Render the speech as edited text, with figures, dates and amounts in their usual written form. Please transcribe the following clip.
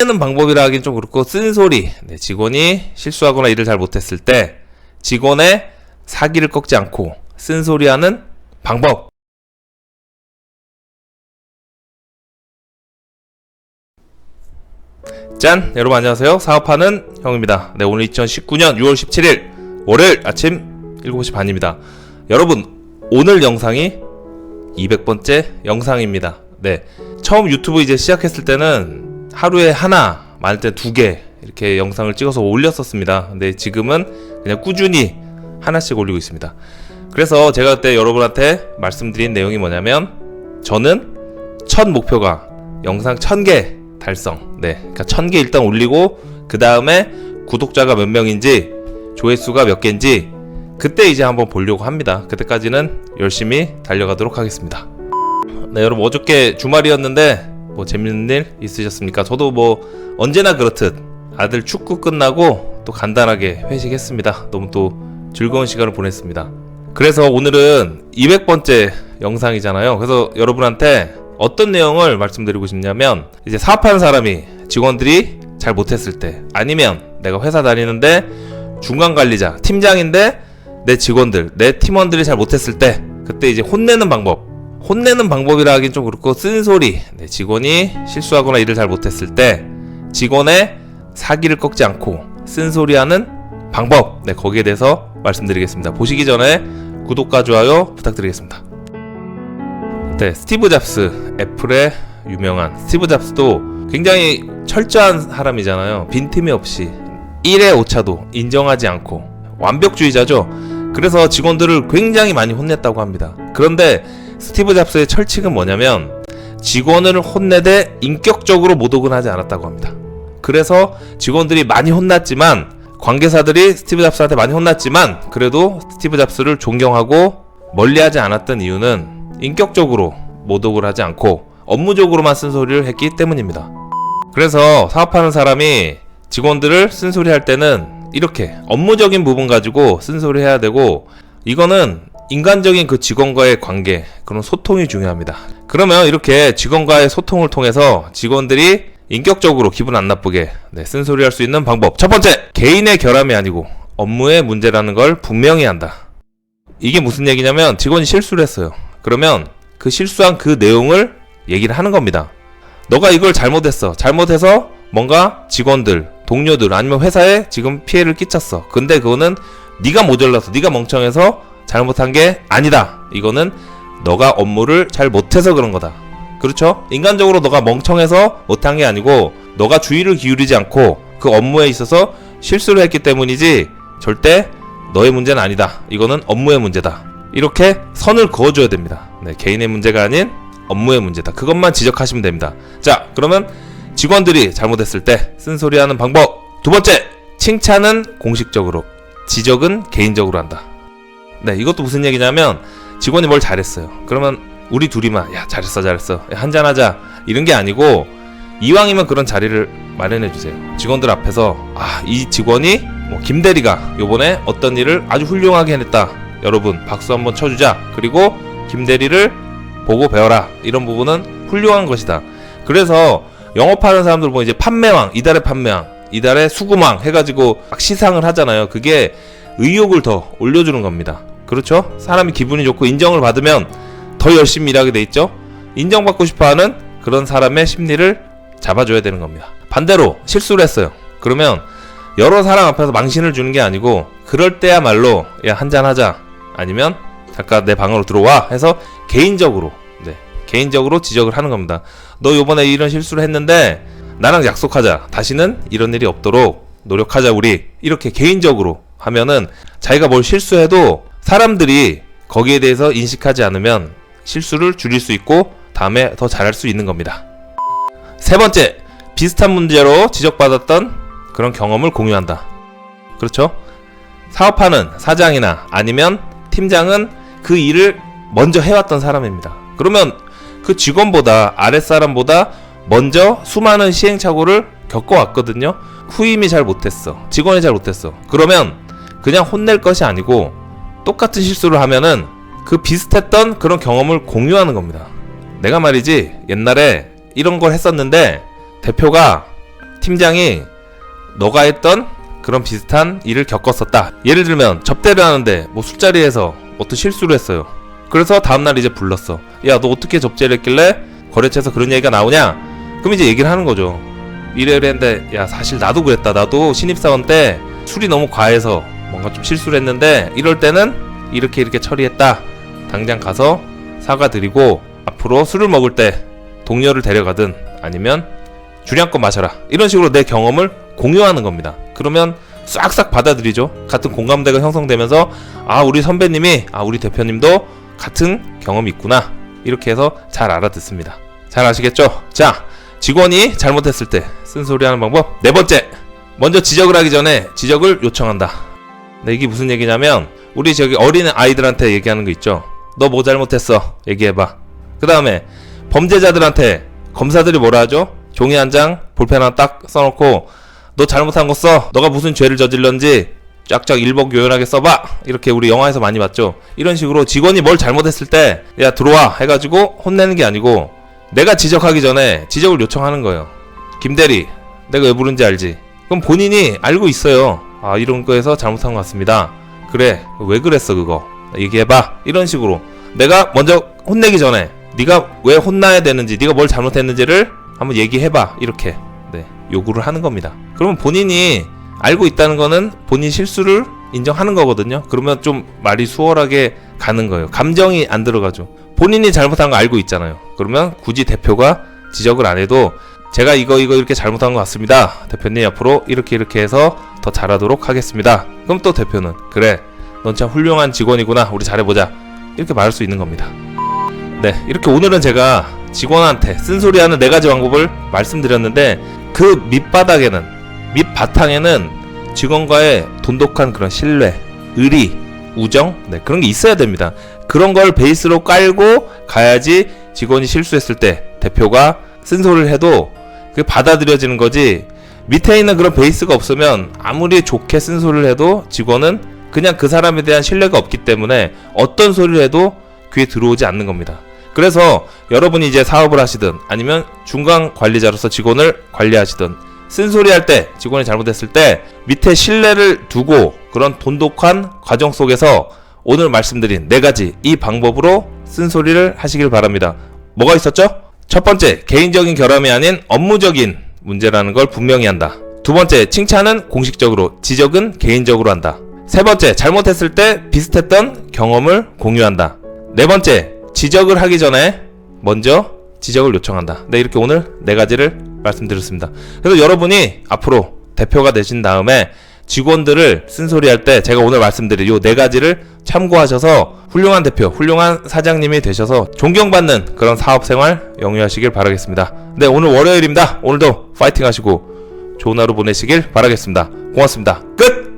쓰는 방법이라 하긴 좀 그렇고 쓴소리. 직원이 실수하거나 일을 잘 못했을 때 직원의 사기를 꺾지 않고 쓴소리하는 방법. 짠! 여러분 안녕하세요. 사업하는 형입니다. 오늘 2019년 6월 17일 월요일 아침 7시 반입니다. 여러분, 오늘 영상이 200번째 영상입니다. 처음 유튜브 이제 시작했을 때는 하루에 하나, 많을 때 2개 이렇게 영상을 찍어서 올렸었습니다. 근데 지금은 그냥 꾸준히 하나씩 올리고 있습니다. 그래서 제가 그때 여러분한테 말씀드린 내용이 뭐냐면, 저는 첫 목표가 영상 1000개 달성. 그러니까 1000개 일단 올리고 그 다음에 구독자가 몇 명인지 조회수가 몇 개인지 그때 이제 한번 보려고 합니다. 그때까지는 열심히 달려가도록 하겠습니다. 여러분, 어저께 주말이었는데 뭐 재밌는 일 있으셨습니까? 저도 뭐 언제나 그렇듯 아들 축구 끝나고 또 간단하게 회식했습니다. 너무 또 즐거운 시간을 보냈습니다. 그래서 오늘은 200번째 영상이잖아요. 그래서 여러분한테 어떤 내용을 말씀드리고 싶냐면, 이제 사업하는 사람이 직원들이 잘 못했을 때, 아니면 내가 회사 다니는데 중간 관리자, 팀장인데 내 직원들, 내 팀원들이 잘 못했을 때, 그때 이제 혼내는 방법. 혼내는 방법이라 하긴 좀 그렇고 쓴소리. 직원이 실수하거나 일을 잘 못했을 때 직원의 사기를 꺾지 않고 쓴소리하는 방법. 거기에 대해서 말씀드리겠습니다. 보시기 전에 구독과 좋아요 부탁드리겠습니다. 스티브 잡스, 애플의 유명한 스티브 잡스도 굉장히 철저한 사람이잖아요. 빈틈이 없이 1의 오차도 인정하지 않고 완벽주의자죠. 그래서 직원들을 굉장히 많이 혼냈다고 합니다. 그런데 스티브 잡스의 철칙은 뭐냐면, 직원을 혼내되 인격적으로 모독은 하지 않았다고 합니다. 그래서 직원들이 많이 혼났지만, 관계사들이 스티브 잡스한테 많이 혼났지만, 그래도 스티브 잡스를 존경하고 멀리하지 않았던 이유는 인격적으로 모독을 하지 않고 업무적으로만 쓴소리를 했기 때문입니다. 그래서 사업하는 사람이 직원들을 쓴소리할 때는 이렇게 업무적인 부분 가지고 쓴소리 해야 되고, 이거는 인간적인 그 직원과의 관계, 그런 소통이 중요합니다. 그러면 이렇게 직원과의 소통을 통해서 직원들이 인격적으로 기분 안 나쁘게 쓴소리 할 수 있는 방법. 첫 번째, 개인의 결함이 아니고 업무의 문제라는 걸 분명히 한다. 이게 무슨 얘기냐면, 직원이 실수를 했어요. 그러면 그 실수한 그 내용을 얘기를 하는 겁니다. 너가 이걸 잘못했어. 잘못해서 뭔가 직원들, 동료들, 아니면 회사에 지금 피해를 끼쳤어. 근데 그거는 네가 모자라서, 네가 멍청해서 잘못한 게 아니다. 이거는 너가 업무를 잘 못해서 그런 거다. 그렇죠? 인간적으로 너가 멍청해서 못한 게 아니고, 너가 주의를 기울이지 않고 그 업무에 있어서 실수를 했기 때문이지 절대 너의 문제는 아니다. 이거는 업무의 문제다. 이렇게 선을 그어줘야 됩니다. 개인의 문제가 아닌 업무의 문제다. 그것만 지적하시면 됩니다. 자, 그러면 직원들이 잘못했을 때 쓴소리하는 방법. 두 번째, 칭찬은 공식적으로, 지적은 개인적으로 한다. 이것도 무슨 얘기냐면, 직원이 뭘 잘했어요. 그러면 우리 둘이만 야 잘했어 야, 한잔하자 이런 게 아니고, 이왕이면 그런 자리를 마련해주세요. 직원들 앞에서 이 직원이 김대리가 요번에 어떤 일을 아주 훌륭하게 해냈다. 여러분 박수 한번 쳐주자. 그리고 김대리를 보고 배워라. 이런 부분은 훌륭한 것이다. 그래서 영업하는 사람들 보면 이제 판매왕, 이달의 판매왕, 이달의 수구망 해가지고 막 시상을 하잖아요. 그게 의욕을 더 올려주는 겁니다. 그렇죠? 사람이 기분이 좋고 인정을 받으면 더 열심히 일하게 돼 있죠? 인정받고 싶어하는 그런 사람의 심리를 잡아줘야 되는 겁니다. 반대로 실수를 했어요. 그러면 여러 사람 앞에서 망신을 주는 게 아니고, 그럴 때야말로 야 한잔하자, 아니면 잠깐 내 방으로 들어와 해서 개인적으로 지적을 하는 겁니다. 너 요번에 이런 실수를 했는데 나랑 약속하자. 다시는 이런 일이 없도록 노력하자 우리. 이렇게 개인적으로 하면은 자기가 뭘 실수해도 사람들이 거기에 대해서 인식하지 않으면 실수를 줄일 수 있고 다음에 더 잘할 수 있는 겁니다. 세 번째, 비슷한 문제로 지적받았던 그런 경험을 공유한다. 그렇죠? 사업하는 사장이나 아니면 팀장은 그 일을 먼저 해왔던 사람입니다. 그러면 그 직원보다, 아랫사람보다 먼저 수많은 시행착오를 겪어왔거든요. 후임이 잘 못했어, 직원이 잘 못했어. 그러면 그냥 혼낼 것이 아니고 똑같은 실수를 하면은 그 비슷했던 그런 경험을 공유하는 겁니다. 내가 말이지 옛날에 이런 걸 했었는데 대표가 팀장이 너가 했던 그런 비슷한 일을 겪었었다. 예를 들면 접대를 하는데 뭐 술자리에서 어떤 실수를 했어요. 그래서 다음날 이제 불렀어. 야, 너 어떻게 접대를 했길래 거래처에서 그런 얘기가 나오냐? 그럼 이제 얘기를 하는 거죠. 이래 했는데 야, 사실 나도 그랬다. 나도 신입사원 때 술이 너무 과해서 뭔가 좀 실수를 했는데 이럴 때는 이렇게 처리했다. 당장 가서 사과드리고 앞으로 술을 먹을 때 동료를 데려가든 아니면 주량껏 마셔라. 이런 식으로 내 경험을 공유하는 겁니다. 그러면 싹싹 받아들이죠. 같은 공감대가 형성되면서 아, 우리 선배님이, 우리 대표님도 같은 경험이 있구나. 이렇게 해서 잘 알아듣습니다. 잘 아시겠죠? 자, 직원이 잘못했을 때 쓴소리하는 방법 네 번째, 먼저 지적을 하기 전에 지적을 요청한다. 네, 이게 무슨 얘기냐면 우리 저기 어린 아이들한테 얘기하는 거 있죠. 너 뭐 잘못했어? 얘기해봐. 그 다음에 범죄자들한테 검사들이 뭐라 하죠? 종이 한 장, 볼펜 하나 딱 써놓고 너 잘못한 거 써. 너가 무슨 죄를 저질렀는지 쫙쫙 일목요연하게 써봐. 이렇게 우리 영화에서 많이 봤죠. 이런 식으로 직원이 뭘 잘못했을 때 야, 들어와 해가지고 혼내는 게 아니고 내가 지적하기 전에 지적을 요청하는 거예요. 김대리, 내가 왜 부른지 알지? 그럼 본인이 알고 있어요. 아, 이런 거에서 잘못한 것 같습니다. 그래, 왜 그랬어 그거? 얘기해봐. 이런 식으로 내가 먼저 혼내기 전에 네가 왜 혼나야 되는지, 네가 뭘 잘못했는지를 한번 얘기해봐. 이렇게 요구를 하는 겁니다. 그러면 본인이 알고 있다는 거는 본인 실수를 인정하는 거거든요. 그러면 좀 말이 수월하게 가는 거예요. 감정이 안 들어가죠. 본인이 잘못한 거 알고 있잖아요. 그러면 굳이 대표가 지적을 안 해도 제가 이거 이렇게 잘못한 것 같습니다. 대표님 앞으로 이렇게 해서 더 잘하도록 하겠습니다. 그럼 또 대표는 그래, 넌 참 훌륭한 직원이구나. 우리 잘해보자. 이렇게 말할 수 있는 겁니다. 네, 이렇게 오늘은 제가 직원한테 쓴소리하는 4가지 방법을 말씀드렸는데 그 밑바탕에는 직원과의 돈독한 그런 신뢰, 의리, 우정, 그런 게 있어야 됩니다. 그런 걸 베이스로 깔고 가야지 직원이 실수했을 때 대표가 쓴소리를 해도 그게 받아들여지는 거지. 밑에 있는 그런 베이스가 없으면 아무리 좋게 쓴소리를 해도 직원은 그냥 그 사람에 대한 신뢰가 없기 때문에 어떤 소리를 해도 귀에 들어오지 않는 겁니다. 그래서 여러분이 이제 사업을 하시든 아니면 중간 관리자로서 직원을 관리하시든 쓴소리할 때, 직원이 잘못했을 때 밑에 신뢰를 두고 그런 돈독한 과정 속에서 오늘 말씀드린 4가지 이 방법으로 쓴소리를 하시길 바랍니다. 뭐가 있었죠? 첫 번째, 개인적인 결함이 아닌 업무적인 문제라는 걸 분명히 한다. 두 번째, 칭찬은 공식적으로, 지적은 개인적으로 한다. 세 번째, 잘못했을 때 비슷했던 경험을 공유한다. 네 번째, 지적을 하기 전에 먼저 지적을 요청한다. 네, 이렇게 오늘 4가지를 말씀드렸습니다. 그래서 여러분이 앞으로 대표가 되신 다음에 직원들을 쓴소리할 때 제가 오늘 말씀드린 요 4가지를 참고하셔서 훌륭한 대표, 훌륭한 사장님이 되셔서 존경받는 그런 사업생활 영위하시길 바라겠습니다. 네, 오늘 월요일입니다. 오늘도 파이팅 하시고 좋은 하루 보내시길 바라겠습니다. 고맙습니다. 끝!